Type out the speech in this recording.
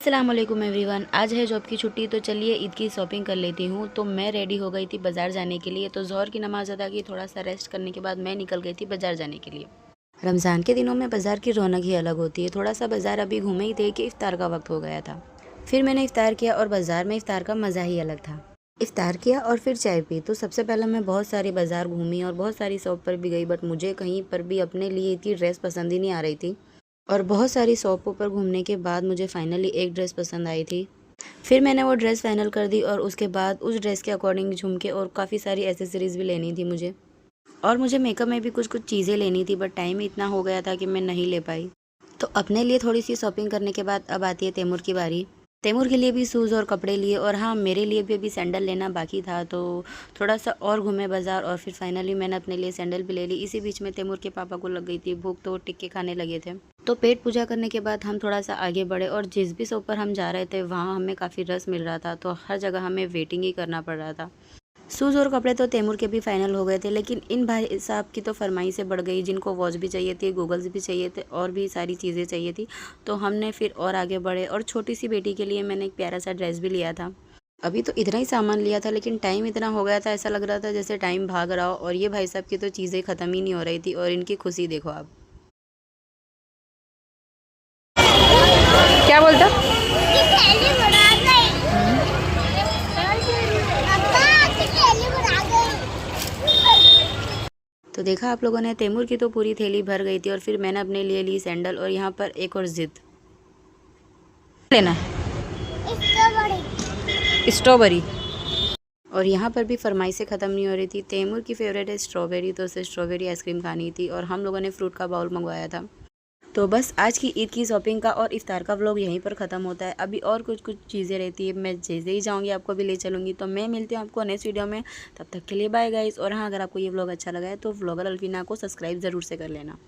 अस्सलाम वालेकुम एवरीवन। आज है जॉब की छुट्टी, तो चलिए ईद की शॉपिंग कर लेती हूँ। तो मैं रेडी हो गई थी बाज़ार जाने के लिए। तो ज़ोहर की नमाज़ अदा की, थोड़ा सा रेस्ट करने के बाद मैं निकल गई थी बाज़ार जाने के लिए। रमज़ान के दिनों में बाज़ार की रौनक ही अलग होती है। थोड़ा सा बाज़ार अभी घूमे ही थे कि इफ़्तार का वक्त हो गया था। फिर मैंने इफ़्तार किया और बाज़ार में इफ़्तार का मज़ा ही अलग था। इफ़्तार किया और फिर चाय पी। तो सबसे पहले मैं बहुत सारी बाज़ार घूमी और बहुत सारी शॉप पर भी गई, बट मुझे कहीं पर भी अपने लिए इतनी ड्रेस पसंद ही नहीं आ रही थी। और बहुत सारी शॉपों पर घूमने के बाद मुझे फाइनली एक ड्रेस पसंद आई थी। फिर मैंने वो ड्रेस फाइनल कर दी और उसके बाद उस ड्रेस के अकॉर्डिंग झुमके और काफ़ी सारी एसेसरीज़ भी लेनी थी मुझे। और मुझे मेकअप में भी कुछ कुछ चीज़ें लेनी थी, बट टाइम इतना हो गया था कि मैं नहीं ले पाई। तो अपने लिए थोड़ी सी शॉपिंग करने के बाद अब आती है तैमूर की बारी। तैमूर के लिए भी शूज़ और कपड़े लिए, और हाँ, मेरे लिए भी अभी सैंडल लेना बाकी था। तो थोड़ा सा और घूमे बाज़ार और फिर फाइनली मैंने अपने लिए सैंडल भी ले ली। इसी बीच में तैमूर के पापा को लग गई थी भूख, तो वो टिक्के खाने लगे थे। तो पेट पूजा करने के बाद हम थोड़ा सा आगे बढ़े, और जिस भी शॉप पर हम जा रहे थे वहाँ हमें काफ़ी रश मिल रहा था। तो हर जगह हमें वेटिंग ही करना पड़ रहा था। शूज़ और कपड़े तो तैमूर के भी फाइनल हो गए थे, लेकिन इन भाई साहब की तो फरमाइशें बढ़ गई, जिनको वॉच भी चाहिए थी, गूगल्स भी चाहिए थे और भी सारी चीज़ें चाहिए थी। तो हमने फिर और आगे बढ़े, और छोटी सी बेटी के लिए मैंने एक प्यारा सा ड्रेस भी लिया था। अभी तो इतना ही सामान लिया था, लेकिन टाइम इतना हो गया था, ऐसा लग रहा था जैसे टाइम भाग रहा हो। और ये भाई साहब की तो चीज़ें ख़त्म ही नहीं हो रही थी, और इनकी खुशी देखो आप। क्या बोलता? तो देखा आप लोगों ने, तैमूर की तो पूरी थैली भर गई थी। और फिर मैंने अपने लिए ली सैंडल, और यहाँ पर एक और ज़िद लेना, स्ट्रॉबेरी। और यहाँ पर भी फरमाइशें ख़त्म नहीं हो रही थी। तैमूर की फेवरेट है स्ट्रॉबेरी, तो उसे स्ट्रॉबेरी आइसक्रीम खानी थी, और हम लोगों ने फ्रूट का बाउल मंगवाया था। तो बस आज की ईद की शॉपिंग का और इफ्तार का व्लॉग यहीं पर ख़त्म होता है। अभी और कुछ कुछ चीज़ें रहती है, मैं जैसे ही जाऊँगी आपको भी ले चलूँगी। तो मैं मिलती हूँ आपको नेक्स्ट वीडियो में। तब तक के लिए बाय गाइस। और हाँ, अगर आपको ये व्लॉग अच्छा लगा है तो व्लॉगर अल्फीना को सब्सक्राइब ज़रूर से कर लेना।